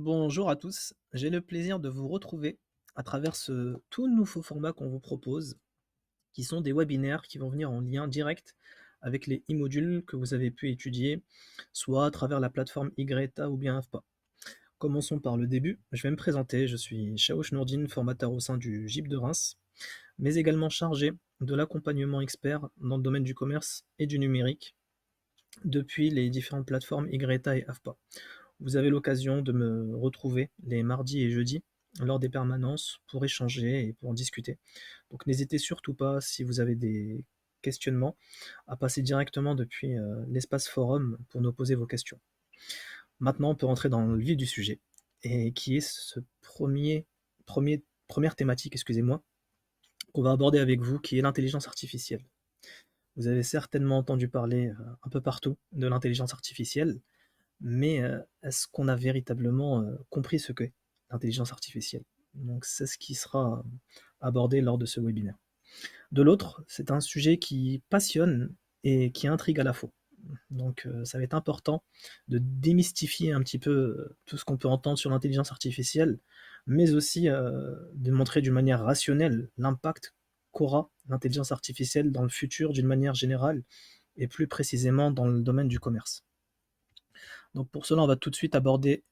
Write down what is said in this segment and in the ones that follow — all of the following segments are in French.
Bonjour à tous, j'ai le plaisir de vous retrouver à travers ce tout nouveau format qu'on vous propose, qui sont des webinaires qui vont venir en lien direct avec les e-modules que vous avez pu étudier, soit à travers la plateforme YTA ou bien AFPA. Commençons par le début, je vais me présenter, je suis Chaouch Nourdine, formateur au sein du GIP de Reims, mais également chargé de l'accompagnement expert dans le domaine du commerce et du numérique depuis les différentes plateformes YTA et AFPA. Vous avez l'occasion de me retrouver les mardis et jeudis lors des permanences pour échanger et pour en discuter. Donc n'hésitez surtout pas, si vous avez des questionnements, à passer directement depuis l'espace forum pour nous poser vos questions. Maintenant, on peut rentrer dans le vif du sujet, et qui est ce première thématique, excusez-moi, qu'on va aborder avec vous, qui est l'intelligence artificielle. Vous avez certainement entendu parler un peu partout de l'intelligence artificielle, mais est-ce qu'on a véritablement compris ce qu'est l'intelligence artificielle? Donc c'est ce qui sera abordé lors de ce webinaire. De l'autre, c'est un sujet qui passionne et qui intrigue à la fois. Donc ça va être important de démystifier un petit peu tout ce qu'on peut entendre sur l'intelligence artificielle, mais aussi de montrer d'une manière rationnelle l'impact qu'aura l'intelligence artificielle dans le futur d'une manière générale, et plus précisément dans le domaine du commerce. Donc pour cela, on va tout de suite aborder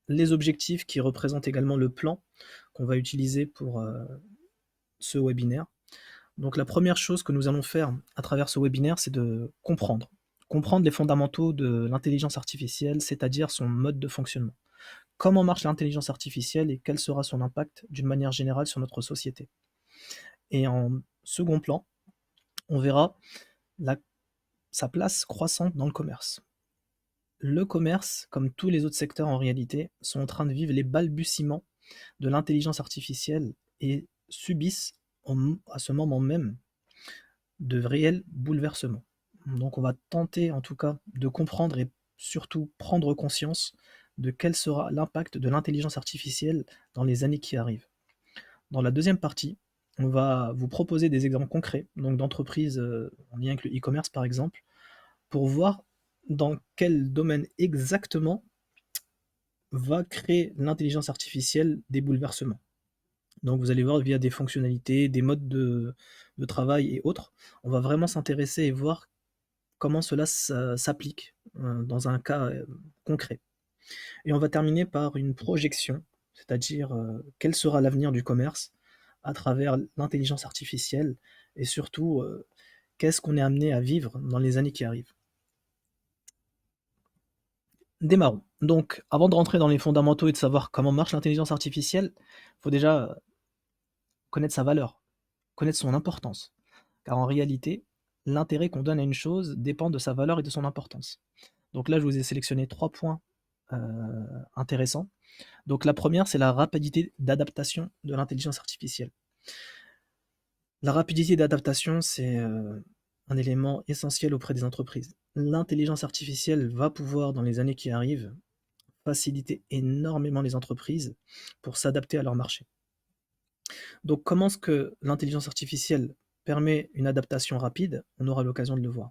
les objectifs qui représentent également le plan qu'on va utiliser pour ce webinaire. Donc la première chose que nous allons faire à travers ce webinaire, c'est de comprendre. Comprendre les fondamentaux de l'intelligence artificielle, c'est-à-dire son mode de fonctionnement. Comment marche l'intelligence artificielle et quel sera son impact d'une manière générale sur notre société. Et en second plan, on verra la- sa place croissante dans le commerce. Le commerce, comme tous les autres secteurs en réalité, sont en train de vivre les balbutiements de l'intelligence artificielle et subissent à ce moment même de réels bouleversements. Donc on va tenter en tout cas de comprendre et surtout prendre conscience de quel sera l'impact de l'intelligence artificielle dans les années qui arrivent. Dans la deuxième partie, on va vous proposer des exemples concrets, donc d'entreprises en lien avec le e-commerce par exemple, pour voir dans quel domaine exactement va créer l'intelligence artificielle des bouleversements. Donc vous allez voir via des fonctionnalités, des modes de travail et autres, on va vraiment s'intéresser et voir comment cela s'applique dans un cas concret. Et on va terminer par une projection, c'est-à-dire quel sera l'avenir du commerce à travers l'intelligence artificielle, et surtout qu'est-ce qu'on est amené à vivre dans les années qui arrivent. Démarrons. Donc avant de rentrer dans les fondamentaux et de savoir comment marche l'intelligence artificielle, il faut déjà connaître sa valeur, connaître son importance. Car en réalité, l'intérêt qu'on donne à une chose dépend de sa valeur et de son importance. Donc là, je vous ai sélectionné 3 points intéressants. Donc la première, c'est la rapidité d'adaptation de l'intelligence artificielle. La rapidité d'adaptation, c'est un élément essentiel auprès des entreprises. L'intelligence artificielle va pouvoir, dans les années qui arrivent, faciliter énormément les entreprises pour s'adapter à leur marché. Donc comment est-ce que l'intelligence artificielle permet une adaptation rapide? On aura l'occasion de le voir.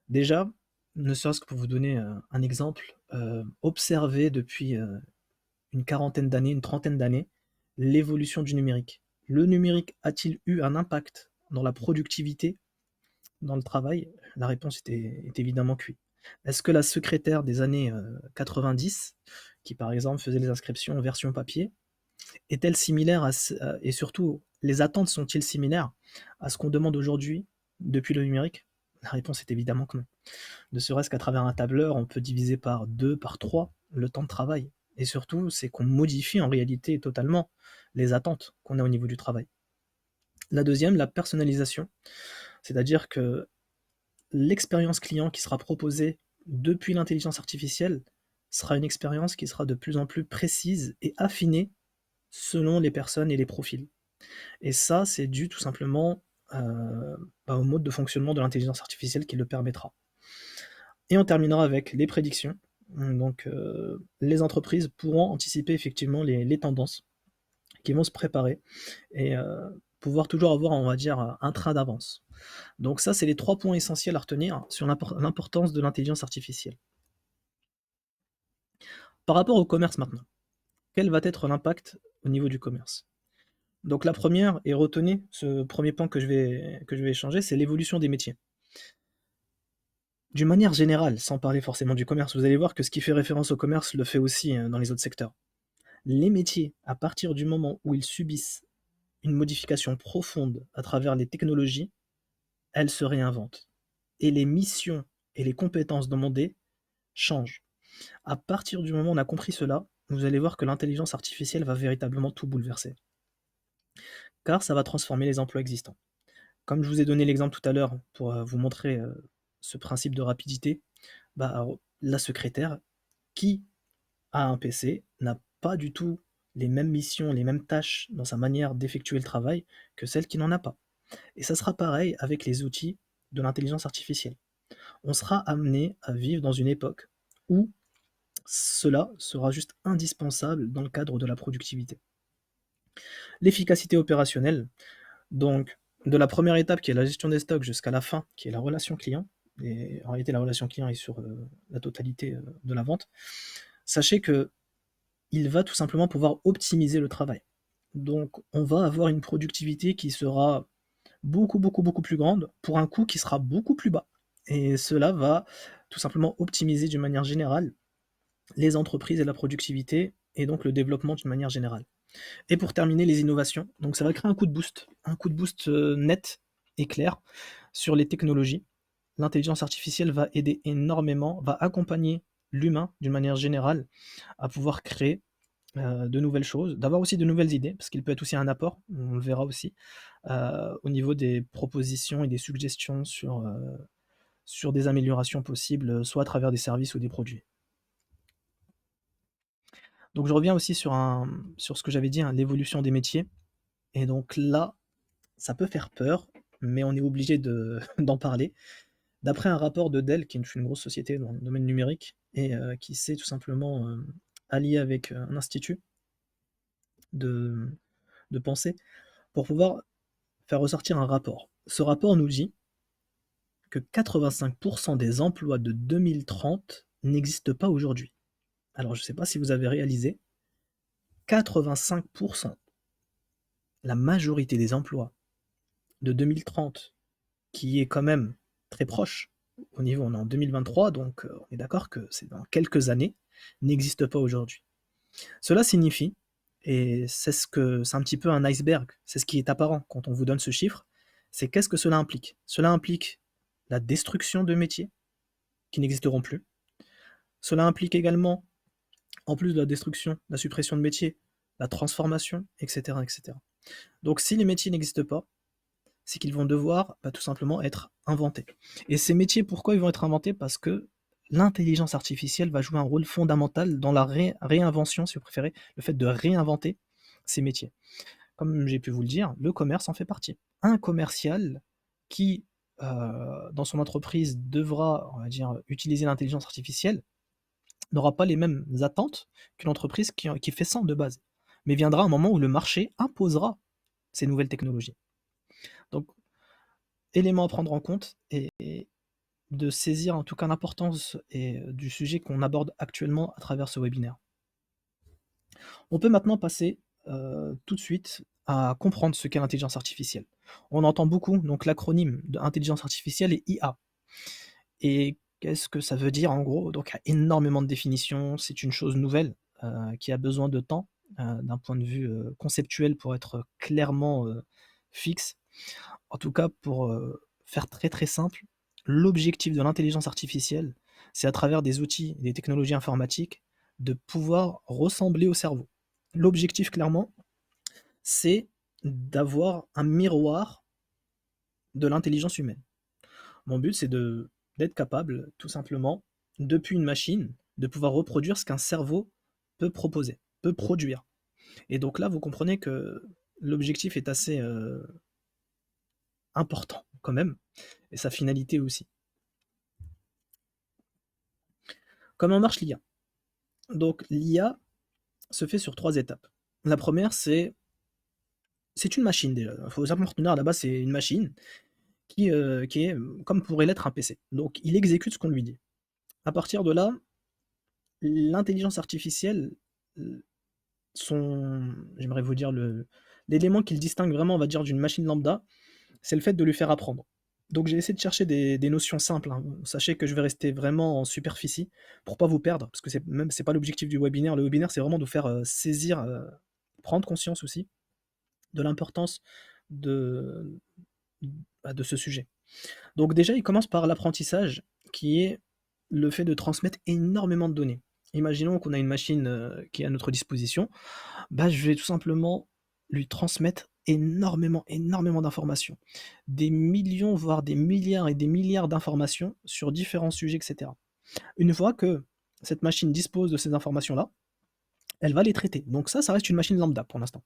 Déjà, ne serait-ce que pour vous donner un exemple, observez depuis une quarantaine d'années, une trentaine d'années, l'évolution du numérique. Le numérique a-t-il eu un impact dans la productivité, dans le travail? La réponse est évidemment que oui. Est-ce que la secrétaire des années 90, qui par exemple faisait les inscriptions en version papier, est-elle similaire et surtout, les attentes sont-ils similaires à ce qu'on demande aujourd'hui depuis le numérique? La réponse est évidemment que non. Ne serait-ce qu'à travers un tableur, on peut diviser par 2, par 3 le temps de travail. Et surtout, c'est qu'on modifie en réalité totalement les attentes qu'on a au niveau du travail. La deuxième, la personnalisation, c'est-à-dire que l'expérience client qui sera proposée depuis l'intelligence artificielle sera une expérience qui sera de plus en plus précise et affinée selon les personnes et les profils. Et ça, c'est dû tout simplement au mode de fonctionnement de l'intelligence artificielle qui le permettra. Et on terminera avec les prédictions. Donc, les entreprises pourront anticiper effectivement les tendances qui vont se préparer et pouvoir toujours avoir, on va dire, un train d'avance. Donc ça, c'est les 3 points essentiels à retenir sur l'importance de l'intelligence artificielle. Par rapport au commerce maintenant. quel va être l'impact au niveau du commerce? Donc la première, et retenez ce premier point que je vais échanger, c'est l'évolution des métiers. D'une manière générale, sans parler forcément du commerce, vous allez voir que ce qui fait référence au commerce le fait aussi, dans les autres secteurs. Les métiers, à partir du moment où ils subissent une modification profonde à travers les technologies, elles se réinventent. Et les missions et les compétences demandées changent. À partir du moment où on a compris cela, vous allez voir que l'intelligence artificielle va véritablement tout bouleverser. Car ça va transformer les emplois existants. Comme je vous ai donné l'exemple tout à l'heure pour vous montrer ce principe de rapidité, bah, la secrétaire qui a un PC n'a pas du tout les mêmes missions, les mêmes tâches dans sa manière d'effectuer le travail que celle qui n'en a pas. Et ça sera pareil avec les outils de l'intelligence artificielle. On sera amené à vivre dans une époque où cela sera juste indispensable dans le cadre de la productivité. L'efficacité opérationnelle, donc de la première étape qui est la gestion des stocks jusqu'à la fin qui est la relation client, et en réalité la relation client est sur la totalité de la vente, sachez que il va tout simplement pouvoir optimiser le travail. Donc on va avoir une productivité qui sera beaucoup, beaucoup, beaucoup plus grande pour un coût qui sera beaucoup plus bas. Et cela va tout simplement optimiser d'une manière générale les entreprises et la productivité et donc le développement d'une manière générale. Et pour terminer, les innovations. Donc ça va créer un coup de boost net et clair sur les technologies. L'intelligence artificielle va aider énormément, va accompagner l'humain d'une manière générale à pouvoir créer de nouvelles choses, d'avoir aussi de nouvelles idées, parce qu'il peut être aussi un apport, on le verra aussi, au niveau des propositions et des suggestions sur des améliorations possibles, soit à travers des services ou des produits. Donc je reviens aussi sur ce que j'avais dit, hein, l'évolution des métiers. Et donc là, ça peut faire peur, mais on est obligé d'en parler. D'après un rapport de Dell, qui est une grosse société dans le domaine numérique, et qui s'est tout simplement allié avec un institut de, de pensée pour pouvoir faire ressortir un rapport. Ce rapport nous dit que 85% des emplois de 2030 n'existent pas aujourd'hui. Alors je ne sais pas si vous avez réalisé, 85%, la majorité des emplois de 2030, qui est quand même très proche au niveau, on est en 2023, donc on est d'accord que c'est dans quelques années, n'existe pas aujourd'hui. Cela signifie, et c'est un petit peu un iceberg, c'est ce qui est apparent quand on vous donne ce chiffre, c'est qu'est-ce que cela implique? Cela implique la destruction de métiers qui n'existeront plus. Cela implique également, en plus de la destruction, la suppression de métiers, la transformation, etc. etc. Donc si les métiers n'existent pas, c'est qu'ils vont devoir tout simplement être inventés. Et ces métiers, pourquoi ils vont être inventés? Parce que l'intelligence artificielle va jouer un rôle fondamental dans la réinvention, si vous préférez, le fait de réinventer ces métiers. Comme j'ai pu vous le dire, le commerce en fait partie. Un commercial qui, dans son entreprise, devra, on va dire, utiliser l'intelligence artificielle, n'aura pas les mêmes attentes qu'une entreprise qui fait sans de base. Mais viendra un moment où le marché imposera ces nouvelles technologies. Donc, élément à prendre en compte et de saisir en tout cas l'importance du sujet qu'on aborde actuellement à travers ce webinaire. On peut maintenant passer tout de suite à comprendre ce qu'est l'intelligence artificielle. On entend beaucoup donc l'acronyme d'intelligence artificielle et IA. Et qu'est-ce que ça veut dire en gros? Donc il y a énormément de définitions, c'est une chose nouvelle qui a besoin de temps d'un point de vue conceptuel pour être clairement fixe. En tout cas, pour faire très très simple, l'objectif de l'intelligence artificielle, c'est à travers des outils et des technologies informatiques de pouvoir ressembler au cerveau. L'objectif, clairement, c'est d'avoir un miroir de l'intelligence humaine. Mon but, c'est d'être capable, tout simplement, depuis une machine, de pouvoir reproduire ce qu'un cerveau peut proposer, peut produire. Et donc là, vous comprenez que l'objectif est assez important quand même, et sa finalité aussi. Comment marche l'IA? Donc l'IA se fait sur 3 étapes. La première, c'est une machine déjà. Il faut savoir retenir à la base, c'est une machine qui est comme pourrait l'être un PC. Donc il exécute ce qu'on lui dit. À partir de là, l'intelligence artificielle, son j'aimerais vous dire l'élément qui le distingue vraiment, on va dire, d'une machine lambda, c'est le fait de lui faire apprendre. Donc j'ai essayé de chercher des notions simples, hein. Sachez que je vais rester vraiment en superficie pour pas vous perdre, parce que c'est pas l'objectif du webinaire. Le webinaire, c'est vraiment de vous faire, saisir, prendre conscience aussi de l'importance de de ce sujet. Donc déjà, il commence par l'apprentissage, qui est le fait de transmettre énormément de données. Imaginons qu'on a une machine, qui est à notre disposition, bah, je vais tout simplement lui transmettre énormément, énormément d'informations. Des millions, voire des milliards et des milliards d'informations sur différents sujets, et cetera. Une fois que cette machine dispose de ces informations-là, elle va les traiter. Donc ça reste une machine lambda pour l'instant.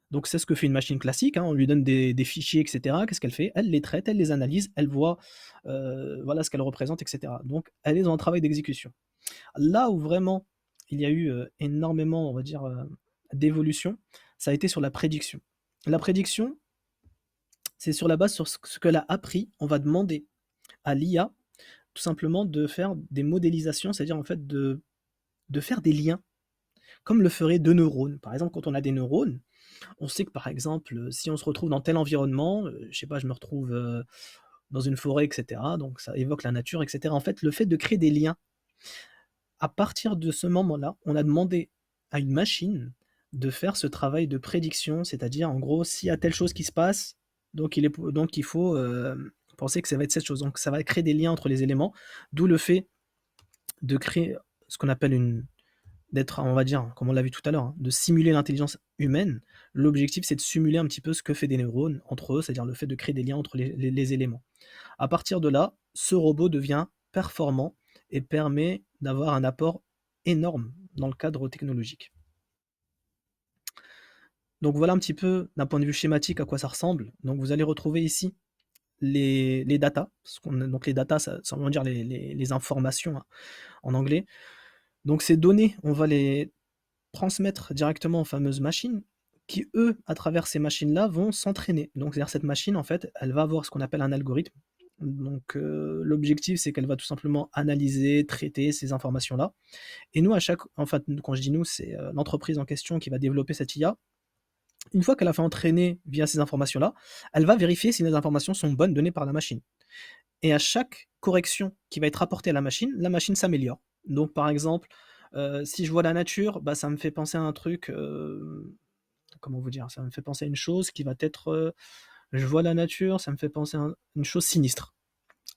Donc c'est ce que fait une machine classique, hein, on lui donne des fichiers, et cetera. Qu'est-ce qu'elle fait? Elle les traite, elle les analyse, elle voit, voilà ce qu'elle représente, et cetera. Donc elle est dans un travail d'exécution. Là où vraiment il y a eu, énormément, on va dire, d'évolution, ça a été sur la prédiction. La prédiction, c'est sur la base sur ce qu'elle a appris, on va demander à l'IA tout simplement de faire des modélisations, c'est-à-dire en fait de faire des liens, comme le feraient 2 neurones. Par exemple, quand on a des neurones, on sait que par exemple, si on se retrouve dans tel environnement, je sais pas, je me retrouve, dans une forêt, et cetera, donc ça évoque la nature, et cetera. En fait, le fait de créer des liens, à partir de ce moment-là, on a demandé à une machine de faire ce travail de prédiction, c'est-à-dire en gros, s'il y a telle chose qui se passe, donc il faut, penser que ça va être cette chose. Donc ça va créer des liens entre les éléments, d'où le fait de créer ce qu'on appelle d'être, on va dire, comme on l'a vu tout à l'heure, hein, de simuler l'intelligence humaine. L'objectif, c'est de simuler un petit peu ce que fait des neurones entre eux, c'est-à-dire le fait de créer des liens entre les éléments. À partir de là, ce robot devient performant et permet d'avoir un apport énorme dans le cadre technologique. Donc voilà un petit peu d'un point de vue schématique à quoi ça ressemble. Donc vous allez retrouver ici les datas. Donc les datas, ça veut dire les informations, hein, en anglais. Donc ces données, on va les transmettre directement aux fameuses machines qui, eux, à travers ces machines-là, vont s'entraîner. Donc c'est-à-dire cette machine, en fait, elle va avoir ce qu'on appelle un algorithme. Donc l'objectif, c'est qu'elle va tout simplement analyser, traiter ces informations-là. Et nous, en fait, quand je dis nous, c'est l'entreprise en question qui va développer cette IA. Une fois qu'elle a fait entraîner via ces informations-là, elle va vérifier si les informations sont bonnes données par la machine. Et à chaque correction qui va être apportée à la machine s'améliore. Donc par exemple, si je vois la nature, bah, ça me fait penser à un truc, comment vous dire? Ça me fait penser à une chose qui va être, je vois la nature, ça me fait penser à une chose sinistre.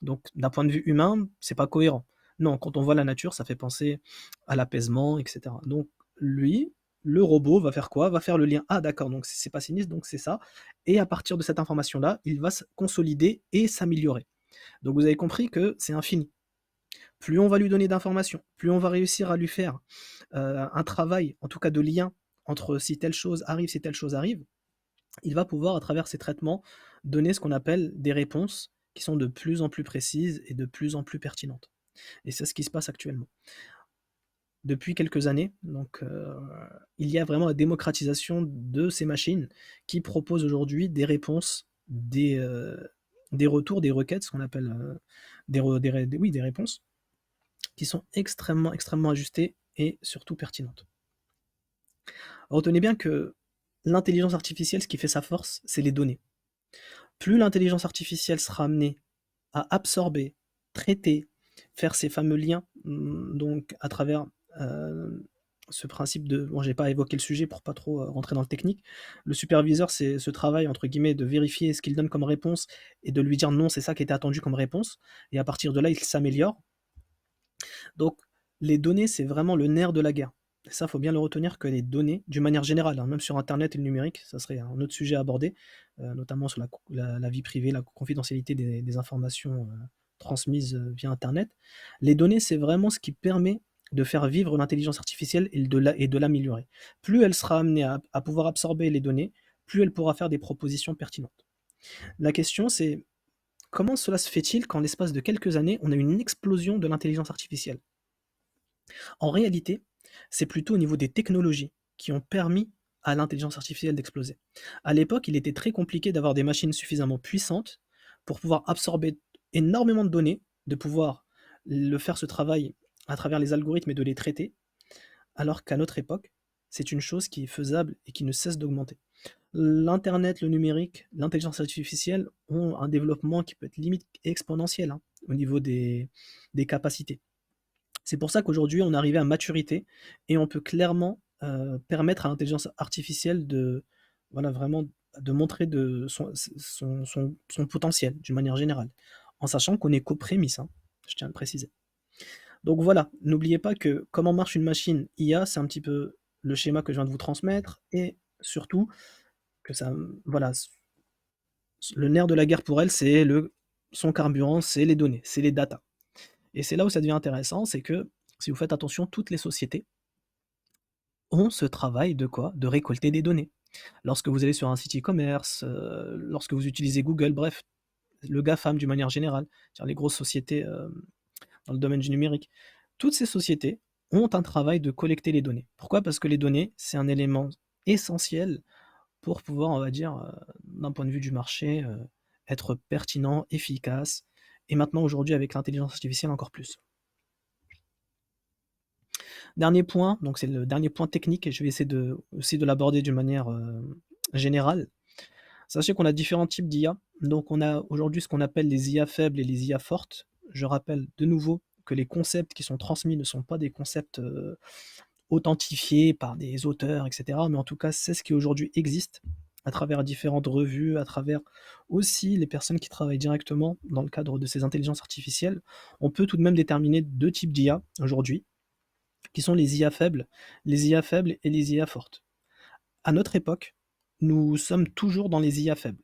Donc d'un point de vue humain, c'est pas cohérent. Non, quand on voit la nature, ça fait penser à l'apaisement, et cetera. Donc lui, le robot va faire quoi? Va faire le lien: «Ah d'accord, donc c'est pas sinistre, donc c'est ça», et à partir de cette information-là, il va se consolider et s'améliorer. Donc vous avez compris que c'est infini. Plus on va lui donner d'informations, plus on va réussir à lui faire, un travail, en tout cas de lien, entre si telle chose arrive, si telle chose arrive, il va pouvoir, à travers ces traitements, donner ce qu'on appelle des réponses qui sont de plus en plus précises et de plus en plus pertinentes. Et c'est ce qui se passe actuellement. Depuis quelques années, donc il y a vraiment la démocratisation de ces machines qui proposent aujourd'hui des réponses, des retours, des requêtes, ce qu'on appelle, oui, des réponses qui sont extrêmement, extrêmement ajustées et surtout pertinentes. Retenez bien que l'intelligence artificielle, ce qui fait sa force, c'est les données. Plus l'intelligence artificielle sera amenée à absorber, traiter, faire ces fameux liens, donc à travers, ce principe de bon, j'ai pas évoqué le sujet pour pas trop, rentrer dans le technique. Le superviseur, c'est ce travail entre guillemets de vérifier ce qu'il donne comme réponse et de lui dire: «Non, c'est ça qui était attendu comme réponse», et à partir de là, il s'améliore. Donc les données, c'est vraiment le nerf de la guerre. Et ça, faut bien le retenir que les données, d'une manière générale, hein, même sur internet et le numérique, ça serait un autre sujet à aborder, notamment sur la vie privée, la confidentialité des informations, transmises, via internet. Les données, c'est vraiment ce qui permet de faire vivre l'intelligence artificielle et de l'améliorer. Plus elle sera amenée à pouvoir absorber les données, plus elle pourra faire des propositions pertinentes. La question, c'est comment cela se fait-il qu'en l'espace de quelques années, on a une explosion de l'intelligence artificielle? En réalité, c'est plutôt au niveau des technologies qui ont permis à l'intelligence artificielle d'exploser. À l'époque, il était très compliqué d'avoir des machines suffisamment puissantes pour pouvoir absorber énormément de données, de pouvoir faire ce travail à travers les algorithmes et de les traiter, alors qu'à notre époque, c'est une chose qui est faisable et qui ne cesse d'augmenter. L'internet, le numérique, l'intelligence artificielle ont un développement qui peut être limite exponentiel, hein, au niveau des capacités. C'est pour ça qu'aujourd'hui, on est arrivé à maturité et on peut clairement, permettre à l'intelligence artificielle de voilà, vraiment de montrer de son potentiel d'une manière générale, en sachant qu'on est qu'aux prémices, hein, je tiens à le préciser. Donc voilà, n'oubliez pas que comment marche une machine IA, c'est un petit peu le schéma que je viens de vous transmettre et surtout que ça, voilà, le nerf de la guerre pour elle, c'est son carburant, c'est les données, c'est les data. Et c'est là où ça devient intéressant, c'est que si vous faites attention, toutes les sociétés ont ce travail de quoi? De récolter des données. Lorsque vous allez sur un site e-commerce, lorsque vous utilisez Google, bref, le GAFAM d'une manière générale, c'est-à-dire les grosses sociétés dans le domaine du numérique, toutes ces sociétés ont un travail de collecter les données. Pourquoi? Parce que les données, c'est un élément essentiel pour pouvoir, on va dire, d'un point de vue du marché, être pertinent, efficace et maintenant aujourd'hui avec l'intelligence artificielle encore plus. Dernier point, donc c'est le dernier point technique et je vais essayer aussi de l'aborder d'une manière, générale. Sachez qu'on a différents types d'IA. Donc on a aujourd'hui ce qu'on appelle les IA faibles et les IA fortes. Je rappelle de nouveau que les concepts qui sont transmis ne sont pas des concepts, authentifiés par des auteurs et cetera, mais en tout cas, c'est ce qui aujourd'hui existe à travers différentes revues, à travers aussi les personnes qui travaillent directement dans le cadre de ces intelligences artificielles. On peut tout de même déterminer 2 types d'IA aujourd'hui, qui sont les IA faibles et les IA fortes. À notre époque, nous sommes toujours dans les IA faibles.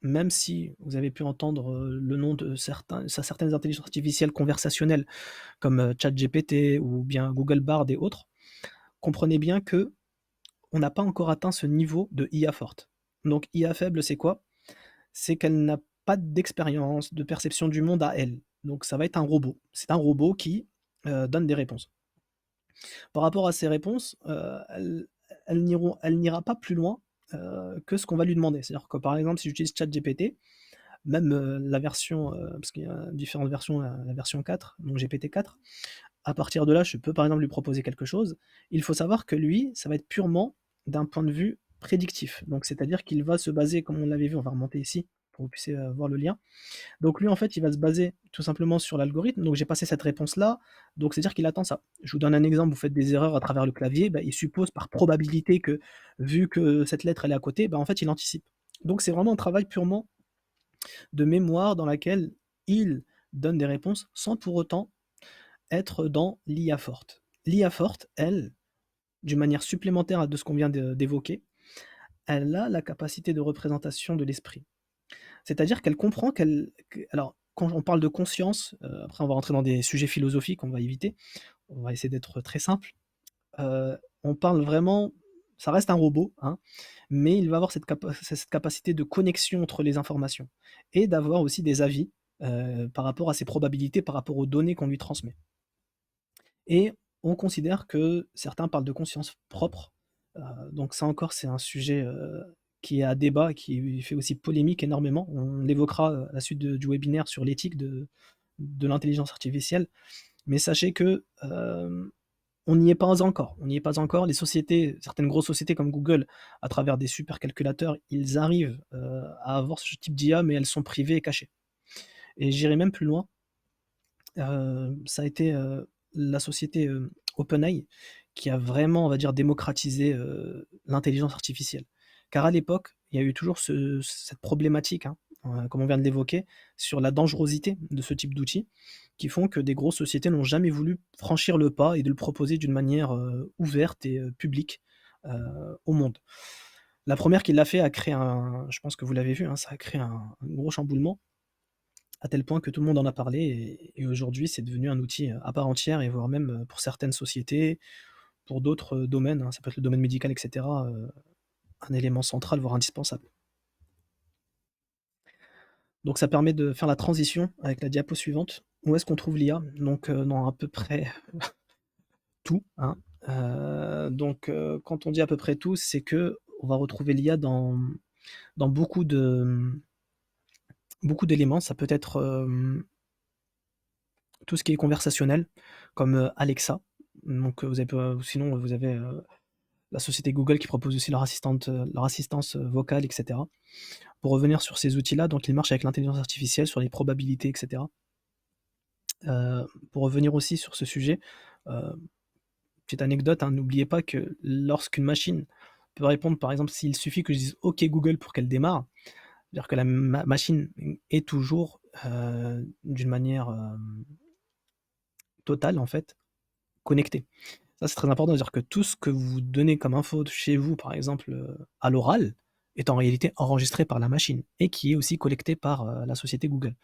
Même si vous avez pu entendre le nom de certaines intelligences artificielles conversationnelles comme ChatGPT ou bien Google Bard et autres, comprenez bien que on n'a pas encore atteint ce niveau de IA forte. Donc IA faible, c'est quoi? C'est qu'elle n'a pas d'expérience, de perception du monde à elle. Donc ça va être un robot. C'est un robot qui donne des réponses. Par rapport à ces réponses, elle n'ira pas plus loin, que ce qu'on va lui demander. C'est-à-dire que, par exemple, si j'utilise ChatGPT, même, la version, parce qu'il y a différentes versions, la version 4, donc GPT-4, à partir de là, je peux, par exemple, lui proposer quelque chose. Il faut savoir que lui, ça va être purement d'un point de vue prédictif. Donc c'est-à-dire qu'il va se baser, comme on l'avait vu, on va remonter ici pour que vous puissiez, voir le lien. Donc lui, en fait, il va se baser tout simplement sur l'algorithme. Donc j'ai passé cette réponse-là, donc c'est-à-dire qu'il attend ça. Je vous donne un exemple, vous faites des erreurs à travers le clavier, bah, il suppose par probabilité que, vu que cette lettre elle est à côté, bah, en fait, il anticipe. Donc c'est vraiment un travail purement de mémoire dans laquelle il donne des réponses sans pour autant être dans l'IA forte. L'IA forte, elle, d'une manière supplémentaire à de ce qu'on vient d'évoquer, elle a la capacité de représentation de l'esprit. C'est-à-dire qu'elle comprend alors, quand on parle de conscience, après on va rentrer dans des sujets philosophiques, on va éviter, on va essayer d'être très simple. On parle vraiment, ça reste un robot, hein, mais il va avoir cette capacité de connexion entre les informations et d'avoir aussi des avis, par rapport à ses probabilités, par rapport aux données qu'on lui transmet. Et on considère que certains parlent de conscience propre, donc ça encore c'est un sujet, qui est à débat et qui fait aussi polémique énormément. On l'évoquera, à la suite du webinaire sur l'éthique de l'intelligence artificielle. Mais sachez que, on n'y est pas encore. On n'y est pas encore. Les sociétés, certaines grosses sociétés comme Google, à travers des supercalculateurs, ils arrivent, à avoir ce type d'IA, mais elles sont privées et cachées. Et j'irai même plus loin, ça a été, la société, OpenAI qui a vraiment, on va dire, démocratisé, l'intelligence artificielle. Car à l'époque, il y a eu toujours cette problématique, hein, comme on vient de l'évoquer, sur la dangerosité de ce type d'outils, qui font que des grosses sociétés n'ont jamais voulu franchir le pas et de le proposer d'une manière, ouverte et publique, au monde. La première qui l'a fait a créé je pense que vous l'avez vu, hein, ça a créé un gros chamboulement à tel point que tout le monde en a parlé et aujourd'hui, c'est devenu un outil, à part entière et voire même, pour certaines sociétés, pour d'autres, domaines, hein, ça peut être le domaine médical et cetera, un élément central, voire indispensable. Donc ça permet de faire la transition avec la diapo suivante. Où est-ce qu'on trouve l'IA? Donc, dans à peu près tout, hein. Quand on dit à peu près tout, c'est qu'on va retrouver l'IA dans beaucoup d'éléments. Ça peut être, tout ce qui est conversationnel, comme Alexa. Donc, vous avez, sinon vous avez la société Google qui propose aussi leur assistance, vocale et cetera. Pour revenir sur ces outils-là, donc ils marchent avec l'intelligence artificielle sur les probabilités et cetera. Pour revenir aussi sur ce sujet, heu, petite anecdote, hein, n'oubliez pas que lorsqu'une machine peut répondre, par exemple, s'il suffit que je dise: «OK Google» pour qu'elle démarre, c'est-à-dire que la machine est toujours, d'une manière, totale en fait, connectée. Ça, c'est très important de dire que tout ce que vous donnez comme info de chez vous, par exemple, à l'oral, est en réalité enregistré par la machine et qui est aussi collecté par, la société Google.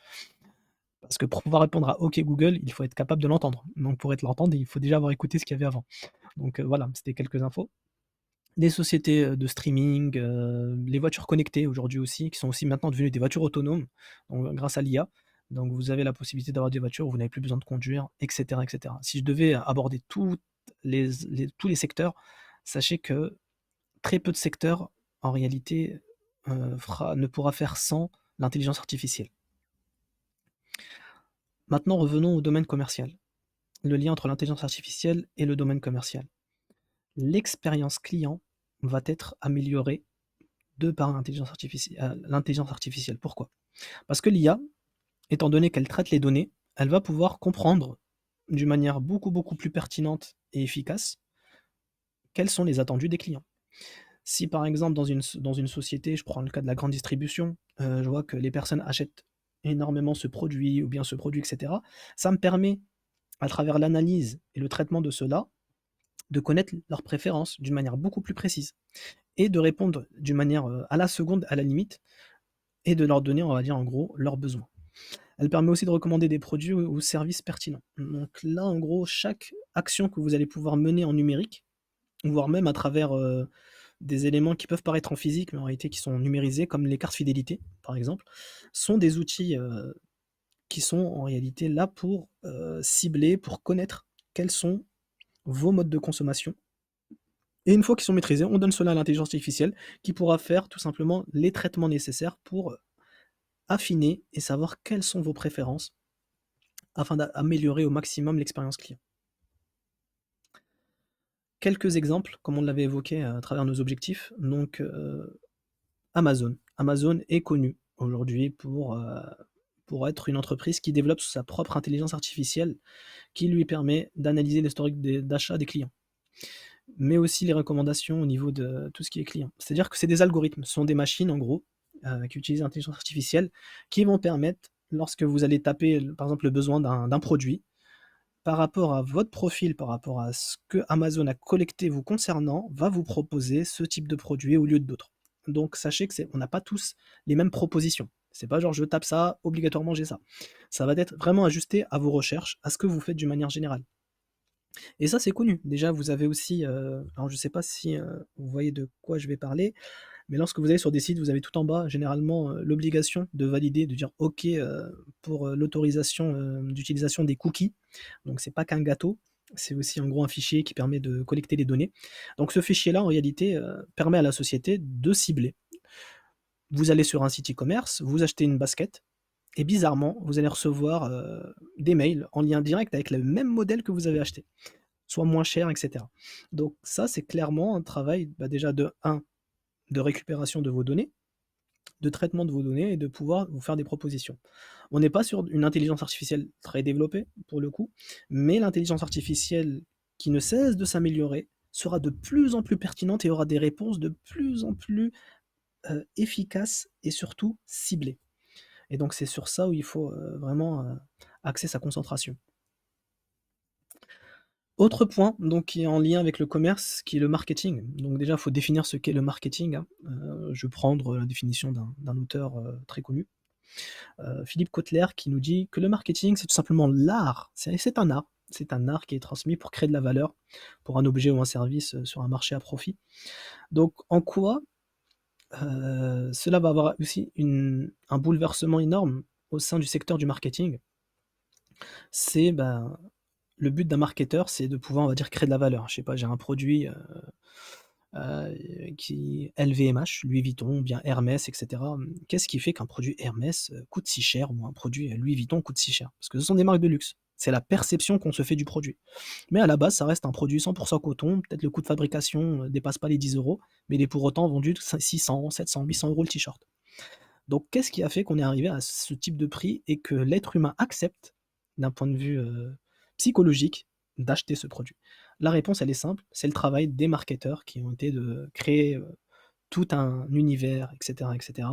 Parce que pour pouvoir répondre à OK Google, il faut être capable de l'entendre. Donc pour l'entendre, il faut déjà avoir écouté ce qu'il y avait avant. Donc, voilà, c'était quelques infos. Les sociétés, de streaming, les voitures connectées aujourd'hui aussi, qui sont aussi maintenant devenues des voitures autonomes, donc grâce à l'IA. Donc vous avez la possibilité d'avoir des voitures où vous n'avez plus besoin de conduire et cetera et cetera. Si je devais aborder tous les secteurs, sachez que très peu de secteurs, en réalité, ne pourra faire sans l'intelligence artificielle. Maintenant, revenons au domaine commercial. Le lien entre l'intelligence artificielle et le domaine commercial. L'expérience client va être améliorée de par l'intelligence artificielle. Pourquoi? Parce que l'IA, étant donné qu'elle traite les données, elle va pouvoir comprendre d'une manière beaucoup, beaucoup plus pertinente et efficace quels sont les attendus des clients. Si par exemple dans une société, je prends le cas de la grande distribution, je vois que les personnes achètent énormément ce produit ou bien ce produit, et cetera, ça me permet, à travers l'analyse et le traitement de cela, de connaître leurs préférences d'une manière beaucoup plus précise et de répondre d'une manière, à la seconde, à la limite, et de leur donner, on va dire, en gros, leurs besoins. Elle permet aussi de recommander des produits ou services pertinents. Donc là, en gros, chaque action que vous allez pouvoir mener en numérique, voire même à travers, des éléments qui peuvent paraître en physique, mais en réalité qui sont numérisés, comme les cartes fidélité, par exemple, sont des outils, qui sont en réalité là pour, cibler, pour connaître quels sont vos modes de consommation. Et une fois qu'ils sont maîtrisés, on donne cela à l'intelligence artificielle qui pourra faire tout simplement les traitements nécessaires pour affiner et savoir quelles sont vos préférences afin d'améliorer au maximum l'expérience client. Quelques exemples, comme on l'avait évoqué à travers nos objectifs, donc Amazon. Amazon est connu aujourd'hui pour être une entreprise qui développe sa propre intelligence artificielle qui lui permet d'analyser l'historique d'achat des clients, mais aussi les recommandations au niveau de tout ce qui est client. C'est-à-dire que c'est des algorithmes, ce sont des machines en gros, qui utilisent l'intelligence artificielle, qui vont permettre, lorsque vous allez taper, par exemple, le besoin d'un produit, par rapport à votre profil, par rapport à ce que Amazon a collecté vous concernant, va vous proposer ce type de produit au lieu d'autres. Donc sachez que on n'a pas tous les mêmes propositions. C'est pas genre je tape ça, obligatoirement j'ai ça. Ça va être vraiment ajusté à vos recherches, à ce que vous faites d'une manière générale. Et ça, c'est connu. Déjà, vous avez aussi, alors je ne sais pas si vous voyez de quoi je vais parler, mais lorsque vous allez sur des sites, vous avez tout en bas généralement l'obligation de valider, de dire OK pour l'autorisation d'utilisation des cookies. Donc c'est pas qu'un gâteau, c'est aussi en gros un fichier qui permet de collecter les données. Donc ce fichier-là, en réalité, permet à la société de cibler. Vous allez sur un site e-commerce, vous achetez une basket, et bizarrement, vous allez recevoir des mails en lien direct avec le même modèle que vous avez acheté, soit moins cher, et cetera. Donc ça, c'est clairement un travail, bah, déjà de un, de récupération de vos données, de traitement de vos données et de pouvoir vous faire des propositions. On n'est pas sur une intelligence artificielle très développée, pour le coup, mais l'intelligence artificielle qui ne cesse de s'améliorer sera de plus en plus pertinente et aura des réponses de plus en plus efficaces et surtout ciblées. Et donc c'est sur ça où il faut vraiment axer sa concentration. Autre point, donc qui est en lien avec le commerce, qui est le marketing. Donc déjà, il faut définir ce qu'est le marketing, hein. Je vais prendre la définition d'un auteur très connu, Philippe Kotler, qui nous dit que le marketing, c'est tout simplement l'art. C'est un art. C'est un art qui est transmis pour créer de la valeur pour un objet ou un service sur un marché à profit. Donc en quoi cela va avoir aussi un bouleversement énorme au sein du secteur du marketing? C'est ben, le but d'un marketeur, c'est de pouvoir, on va dire, créer de la valeur. Je sais pas, j'ai un produit qui LVMH, Louis Vuitton, ou bien Hermès, etc. Qu'est-ce qui fait qu'un produit Hermès coûte si cher ou un produit Louis Vuitton coûte si cher? Parce que ce sont des marques de luxe. c'est la perception qu'on se fait du produit. Mais à la base, ça reste un produit 100% coton, peut-être le coût de fabrication dépasse pas les 10 euros, mais il est pour autant vendu 600, 700, 800 euros le t-shirt. Donc qu'est-ce qui a fait qu'on est arrivé à ce type de prix et que l'être humain accepte, d'un point de vue psychologique, d'acheter ce produit? La réponse, elle est simple, c'est le travail des marketeurs qui ont été de créer tout un univers, etc., etc.,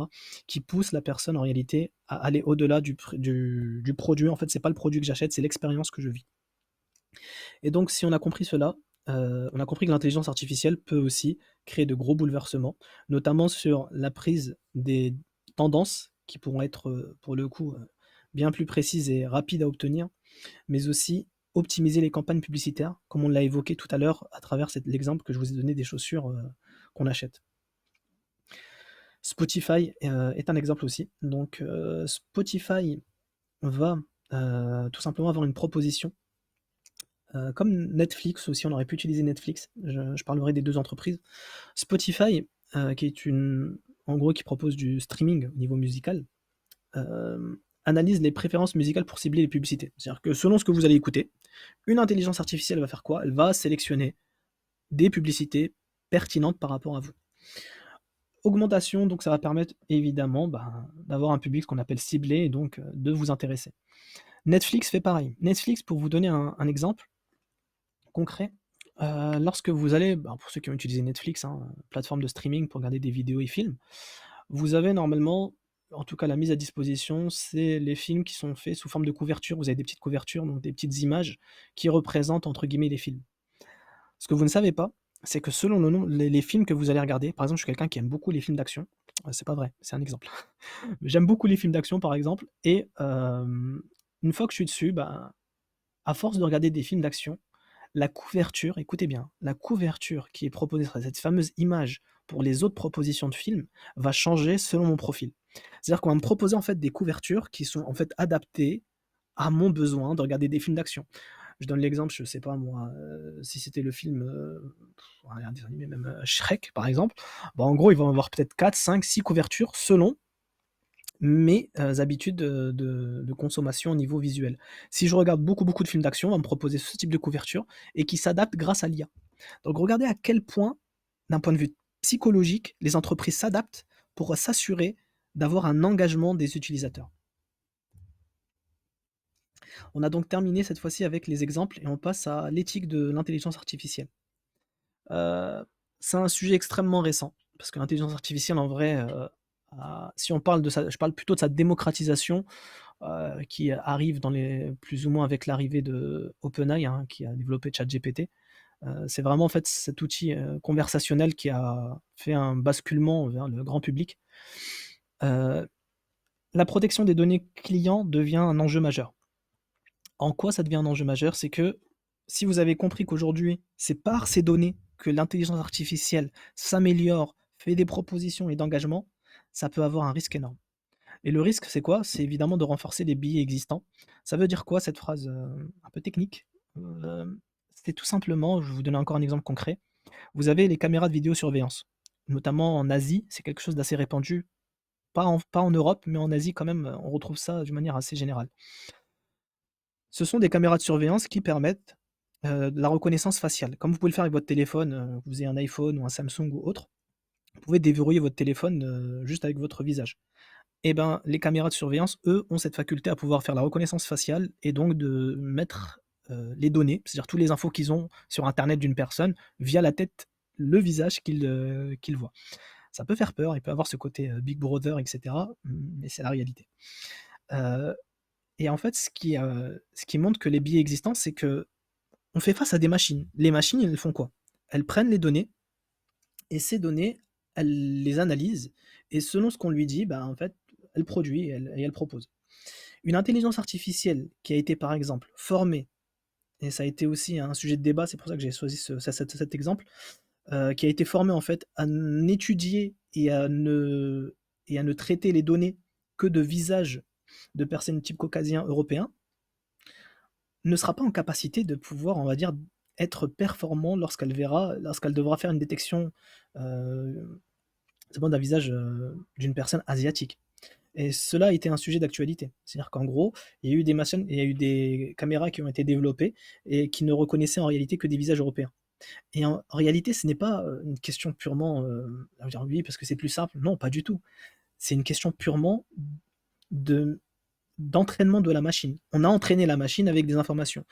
qui pousse la personne en réalité à aller au-delà du produit. En fait, c'est pas le produit que j'achète, c'est l'expérience que je vis. Et donc, si on a compris cela, on a compris que l'intelligence artificielle peut aussi créer de gros bouleversements, notamment sur la prise des tendances qui pourront être, pour le coup, bien plus précises et rapides à obtenir, mais aussi optimiser les campagnes publicitaires, comme on l'a évoqué tout à l'heure à travers l'exemple que je vous ai donné des chaussures qu'on achète. Spotify est un exemple aussi. Donc, Spotify va tout simplement avoir une proposition. Comme Netflix aussi, on aurait pu utiliser Netflix. Je parlerai des deux entreprises. Spotify, qui est en gros, qui propose du streaming au niveau musical, analyse les préférences musicales pour cibler les publicités. C'est-à-dire que selon ce que vous allez écouter, une intelligence artificielle va faire quoi? Elle va sélectionner des publicités pertinentes par rapport à vous. Augmentation, donc ça va permettre évidemment d'avoir un public, ce qu'on appelle ciblé, et donc de vous intéresser. Netflix fait pareil. Netflix, pour vous donner un exemple concret, lorsque vous allez, pour ceux qui ont utilisé Netflix, plateforme de streaming pour regarder des vidéos et films, vous avez normalement, en tout cas la mise à disposition, c'est les films qui sont faits sous forme de couverture. Vous avez des petites couvertures, donc des petites images qui représentent entre guillemets les films. Ce que vous ne savez pas, c'est que selon le nom, les films que vous allez regarder, par exemple, je suis quelqu'un qui aime beaucoup les films d'action. C'est pas vrai, c'est un exemple. J'aime beaucoup les films d'action, par exemple, et une fois que je suis dessus, à force de regarder des films d'action, la couverture, écoutez bien, la couverture qui est proposée, cette fameuse image pour les autres propositions de films, va changer selon mon profil. C'est-à-dire qu'on va me proposer en fait des couvertures qui sont en fait adaptées à mon besoin de regarder des films d'action. Je donne l'exemple, je sais pas moi, si c'était le film, un dessin animé même, Shrek par exemple, en gros, ils vont avoir peut-être 4, 5, 6 couvertures selon mes habitudes de consommation au niveau visuel. Si je regarde beaucoup, beaucoup de films d'action, on va me proposer ce type de couverture et qui s'adapte grâce à l'IA. Donc regardez à quel point, d'un point de vue psychologique, les entreprises s'adaptent pour s'assurer d'avoir un engagement des utilisateurs. On a donc terminé cette fois-ci avec les exemples et on passe à l'éthique de l'intelligence artificielle. C'est un sujet extrêmement récent parce que l'intelligence artificielle en vrai, si on parle de ça, je parle plutôt de sa démocratisation, qui arrive plus ou moins avec l'arrivée de OpenAI, qui a développé ChatGPT. C'est vraiment en fait cet outil conversationnel qui a fait un basculement vers le grand public. La protection des données clients devient un enjeu majeur. En quoi ça devient un enjeu majeur? C'est que si vous avez compris qu'aujourd'hui, c'est par ces données que l'intelligence artificielle s'améliore, fait des propositions et d'engagement, ça peut avoir un risque énorme. Et le risque, c'est quoi? C'est évidemment de renforcer les biais existants. Ça veut dire quoi cette phrase un peu technique? C'est tout simplement, je vais vous donner encore un exemple concret. Vous avez les caméras de vidéosurveillance, notamment en Asie, c'est quelque chose d'assez répandu, pas en Europe, mais en Asie quand même, on retrouve ça d'une manière assez générale. Ce sont des caméras de surveillance qui permettent de la reconnaissance faciale. Comme vous pouvez le faire avec votre téléphone, que vous ayez un iPhone ou un Samsung ou autre, vous pouvez déverrouiller votre téléphone juste avec votre visage. Et ben, les caméras de surveillance, eux, ont cette faculté à pouvoir faire la reconnaissance faciale et donc de mettre les données, c'est-à-dire toutes les infos qu'ils ont sur Internet d'une personne, via la tête, le visage qu'ils voient. Ça peut faire peur, il peut avoir ce côté Big Brother, etc. Mais c'est la réalité. Et en fait, ce qui montre que les biais existants, c'est que on fait face à des machines. Les machines, elles font quoi? Elles prennent les données et ces données, elles les analysent et selon ce qu'on lui dit, en fait, elle produit et elle propose. Une intelligence artificielle qui a été, par exemple, formée, et ça a été aussi un sujet de débat, c'est pour ça que j'ai choisi cet exemple, qui a été formée en fait à n'étudier et à ne traiter les données que de visages de personnes type caucasien européen, ne sera pas en capacité de pouvoir, on va dire, être performant lorsqu'elle devra faire une détection d'un visage d'une personne asiatique. et cela a été un sujet d'actualité. C'est-à-dire qu'en gros, il y a eu des caméras qui ont été développées et qui ne reconnaissaient en réalité que des visages européens. Et en réalité, ce n'est pas, une question purement, on va dire: «Oui, parce que c'est plus simple». Non, pas du tout. C'est une question purement de d'entraînement de la machine. On a entraîné la machine avec des informations.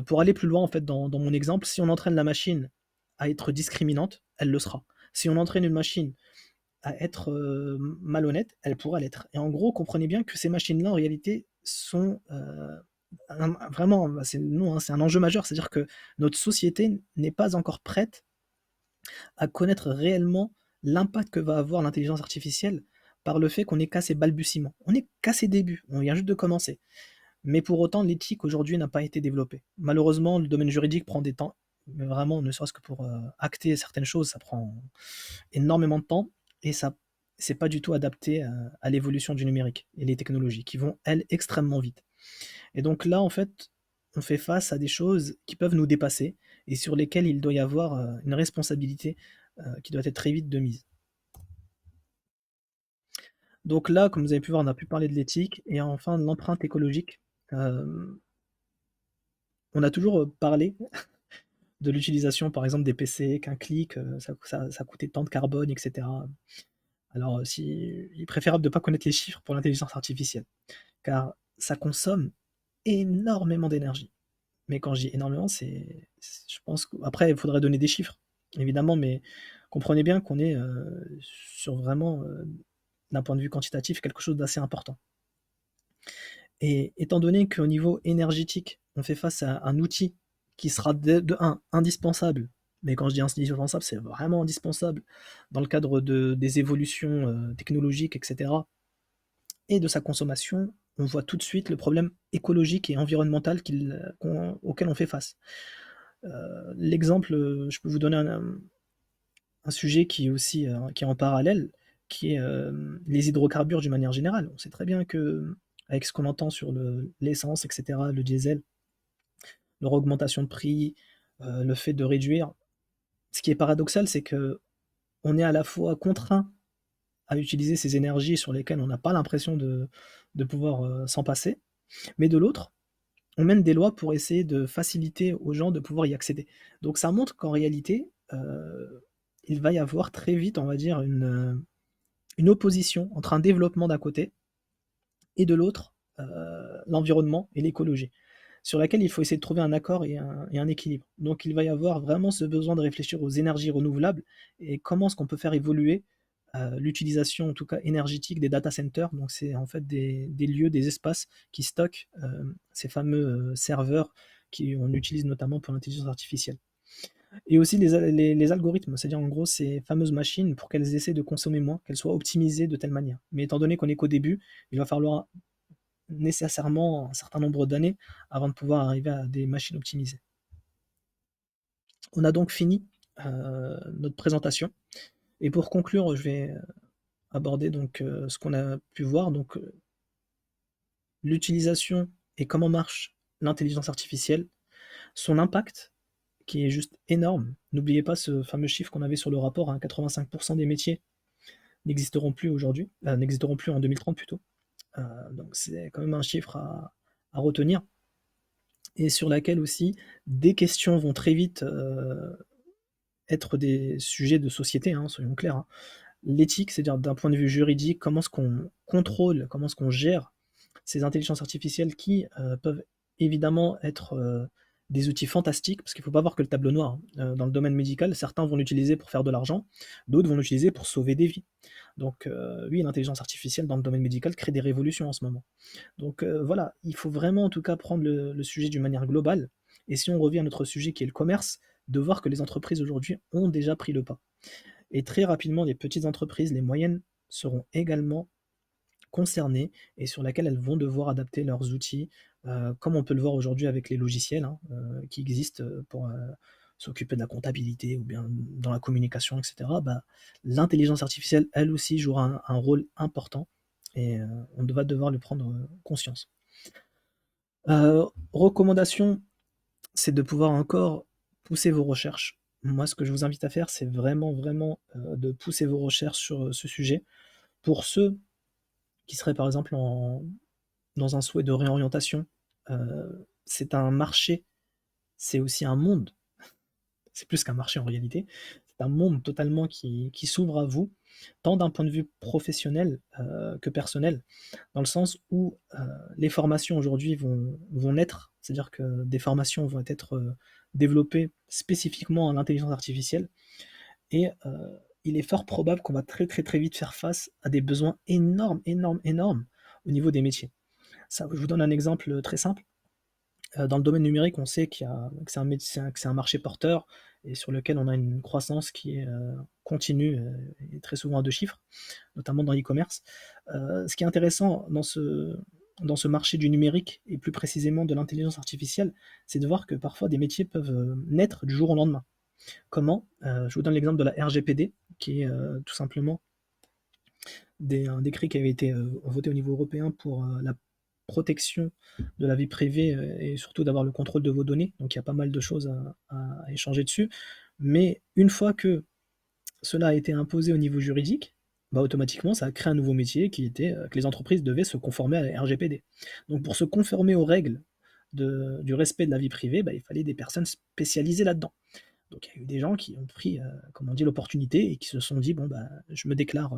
Pour aller plus loin, en fait, dans mon exemple, si on entraîne la machine à être discriminante, elle le sera. Si on entraîne une machine à être, malhonnête, elle pourra l'être. Et en gros, comprenez bien que ces machines-là, en réalité, sont, vraiment, bah, c'est non, hein, c'est un enjeu majeur. C'est-à-dire que notre société n'est pas encore prête à connaître réellement l'impact que va avoir l'intelligence artificielle par le fait qu'on n'est qu'à ses balbutiements. On n'est qu'à ses débuts, on vient juste de commencer. Mais pour autant, l'éthique aujourd'hui n'a pas été développée. Malheureusement, le domaine juridique prend des temps, mais vraiment, ne serait-ce que pour acter certaines choses, ça prend énormément de temps et ça, c'est pas du tout adapté à l'évolution du numérique et les technologies qui vont, elles, extrêmement vite. Et donc là, en fait, on fait face à des choses qui peuvent nous dépasser et sur lesquelles il doit y avoir une responsabilité qui doit être très vite de mise. Donc là, comme vous avez pu voir, on a pu parler de l'éthique et enfin de l'empreinte écologique. Euh, on a toujours parlé de l'utilisation, par exemple, des PC, qu'un clic, ça coûtait tant de carbone, etc. Alors, si, il est préférable de ne pas connaître les chiffres pour l'intelligence artificielle, car ça consomme énormément d'énergie. Mais quand je dis énormément, je pense qu'après, il faudrait donner des chiffres, évidemment, mais comprenez bien qu'on est sur vraiment, d'un point de vue quantitatif, quelque chose d'assez important. Et étant donné qu'au niveau énergétique, on fait face à un outil qui sera de un indispensable, mais quand je dis indispensable, c'est vraiment indispensable dans le cadre des évolutions technologiques, etc., et de sa consommation, on voit tout de suite le problème écologique et environnemental auquel on fait face. L'exemple, je peux vous donner un sujet qui est aussi qui est en parallèle, qui est les hydrocarbures d'une manière générale. On sait très bien que avec ce qu'on entend sur l'essence, etc., le diesel, leur augmentation de prix, le fait de réduire. Ce qui est paradoxal, c'est que on est à la fois contraint à utiliser ces énergies sur lesquelles on n'a pas l'impression de pouvoir s'en passer, mais de l'autre, on mène des lois pour essayer de faciliter aux gens de pouvoir y accéder. Donc ça montre qu'en réalité, il va y avoir très vite, on va dire, une opposition entre un développement d'un côté et de l'autre, l'environnement et l'écologie, sur laquelle il faut essayer de trouver un accord et un équilibre. Donc il va y avoir vraiment ce besoin de réfléchir aux énergies renouvelables et comment est-ce qu'on peut faire évoluer l'utilisation, en tout cas énergétique, des data centers. Donc c'est en fait des lieux, des espaces qui stockent ces fameux serveurs qu'on utilise notamment pour l'intelligence artificielle. Et aussi les algorithmes, c'est-à-dire en gros ces fameuses machines pour qu'elles essaient de consommer moins, qu'elles soient optimisées de telle manière. Mais étant donné qu'on est qu'au début, il va falloir nécessairement un certain nombre d'années avant de pouvoir arriver à des machines optimisées. On a donc fini notre présentation. Et pour conclure, je vais aborder donc ce qu'on a pu voir, donc l'utilisation et comment marche l'intelligence artificielle, son impact qui est juste énorme. N'oubliez pas ce fameux chiffre qu'on avait sur le rapport, hein, 85% des métiers n'existeront plus aujourd'hui, n'existeront plus en 2030 plutôt. Donc c'est quand même un chiffre à retenir et sur laquelle aussi des questions vont très vite être des sujets de société, hein, soyons clairs, hein. L'éthique, c'est-à-dire d'un point de vue juridique, comment est-ce qu'on contrôle, comment est-ce qu'on gère ces intelligences artificielles qui peuvent évidemment être des outils fantastiques, parce qu'il ne faut pas voir que le tableau noir, hein. Dans le domaine médical, certains vont l'utiliser pour faire de l'argent, d'autres vont l'utiliser pour sauver des vies. Donc oui, l'intelligence artificielle dans le domaine médical crée des révolutions en ce moment. Donc voilà, il faut vraiment en tout cas prendre le sujet d'une manière globale. Et si on revient à notre sujet qui est le commerce, de voir que les entreprises aujourd'hui ont déjà pris le pas. Et très rapidement, les petites entreprises, les moyennes, seront également concernées et sur laquelle elles vont devoir adapter leurs outils, comme on peut le voir aujourd'hui avec les logiciels hein, qui existent pour s'occuper de la comptabilité ou bien dans la communication, etc. Bah, l'intelligence artificielle, elle aussi, jouera un rôle important et on va devoir le prendre conscience. Recommandation, c'est de pouvoir encore pousser vos recherches. Moi, ce que je vous invite à faire, c'est vraiment, vraiment de pousser vos recherches sur ce sujet. Pour ceux qui serait par exemple dans un souhait de réorientation. C'est un marché, c'est aussi un monde, c'est plus qu'un marché en réalité, c'est un monde totalement qui s'ouvre à vous, tant d'un point de vue professionnel, que personnel. Dans le sens où, les formations aujourd'hui vont naître, c'est-à-dire que des formations vont être, développées spécifiquement à l'intelligence artificielle et il est fort probable qu'on va très, très, très vite faire face à des besoins énormes, énormes, énormes au niveau des métiers. Ça, je vous donne un exemple très simple. Dans le domaine numérique, on sait que c'est un marché porteur et sur lequel on a une croissance qui est continue et très souvent à deux chiffres, notamment dans l'e-commerce. Ce qui est intéressant dans ce marché du numérique et plus précisément de l'intelligence artificielle, c'est de voir que parfois des métiers peuvent naître du jour au lendemain. Comment? Je vous donne l'exemple de la RGPD, qui est tout simplement un décret qui avait été voté au niveau européen pour la protection de la vie privée et surtout d'avoir le contrôle de vos données. Donc il y a pas mal de choses à échanger dessus. Mais une fois que cela a été imposé au niveau juridique, bah automatiquement ça a créé un nouveau métier qui était que les entreprises devaient se conformer à la RGPD. Donc pour se conformer aux règles du respect de la vie privée, bah, il fallait des personnes spécialisées là-dedans. Donc il y a eu des gens qui ont pris, comme on dit, l'opportunité et qui se sont dit: «Bon, bah, je me déclare,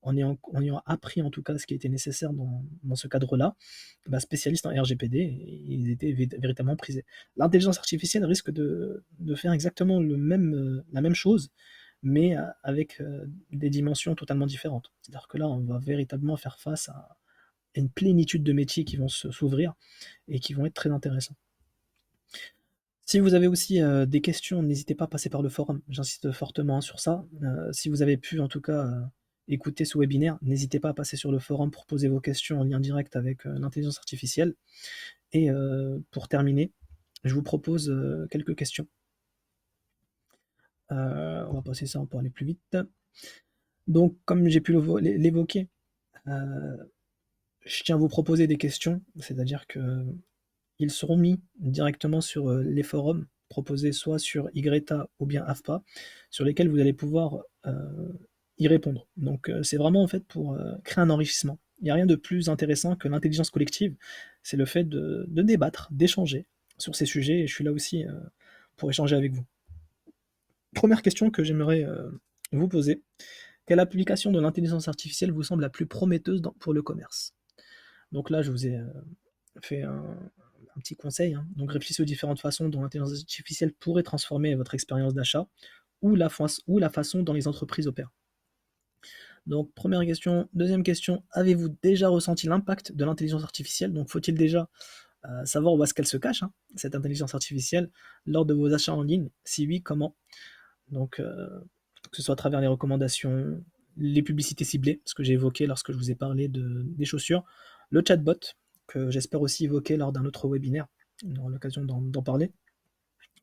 en ayant appris en tout cas ce qui était nécessaire dans ce cadre-là, bah, spécialiste en RGPD et ils étaient véritablement prisés». L'intelligence artificielle risque de faire exactement la même chose, mais avec des dimensions totalement différentes. C'est-à-dire que là, on va véritablement faire face à une plénitude de métiers qui vont s'ouvrir et qui vont être très intéressants. Si vous avez aussi des questions, n'hésitez pas à passer par le forum. J'insiste fortement sur ça. Si vous avez pu en tout cas écouter ce webinaire, n'hésitez pas à passer sur le forum pour poser vos questions en lien direct avec l'intelligence artificielle. Et pour terminer, je vous propose quelques questions. On va passer ça pour aller plus vite. Donc, comme j'ai pu l'évoquer, je tiens à vous proposer des questions, c'est-à-dire que ils seront mis directement sur les forums proposés soit sur Ygreta ou bien AFPA, sur lesquels vous allez pouvoir y répondre. Donc c'est vraiment en fait pour créer un enrichissement. Il n'y a rien de plus intéressant que l'intelligence collective, c'est le fait de débattre, d'échanger sur ces sujets, et je suis là aussi pour échanger avec vous. Première question que j'aimerais vous poser, quelle application de l'intelligence artificielle vous semble la plus prometteuse pour le commerce? Donc là, je vous ai fait un petit conseil, hein. Donc réfléchissez aux différentes façons dont l'intelligence artificielle pourrait transformer votre expérience d'achat ou la façon dont les entreprises opèrent. Donc première question. Deuxième question, avez-vous déjà ressenti l'impact de l'intelligence artificielle? Donc faut-il déjà savoir où est-ce qu'elle se cache, hein, cette intelligence artificielle, lors de vos achats en ligne? Si oui, comment? Donc que ce soit à travers les recommandations, les publicités ciblées, ce que j'ai évoqué lorsque je vous ai parlé des chaussures, le chatbot, que j'espère aussi évoquer lors d'un autre webinaire, on aura l'occasion d'en parler,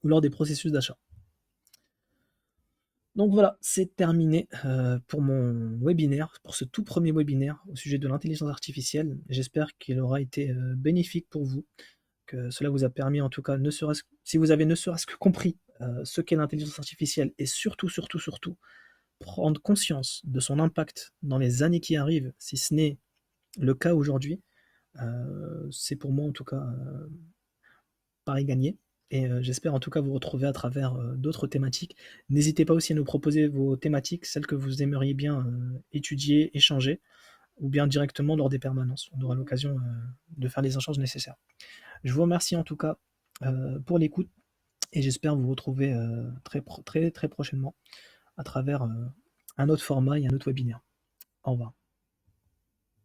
ou lors des processus d'achat. Donc voilà, c'est terminé pour mon webinaire, pour ce tout premier webinaire au sujet de l'intelligence artificielle. J'espère qu'il aura été bénéfique pour vous, que cela vous a permis en tout cas, si vous avez ne serait-ce que compris ce qu'est l'intelligence artificielle et surtout, surtout, surtout, prendre conscience de son impact dans les années qui arrivent, si ce n'est le cas aujourd'hui, c'est pour moi en tout cas pari gagné. Et j'espère en tout cas vous retrouver à travers d'autres thématiques. N'hésitez pas aussi à nous proposer vos thématiques, celles que vous aimeriez bien étudier, échanger, ou bien directement lors des permanences. On aura l'occasion de faire les échanges nécessaires. Je vous remercie en tout cas pour l'écoute et j'espère vous retrouver très, très, très prochainement à travers un autre format et un autre webinaire. Au revoir.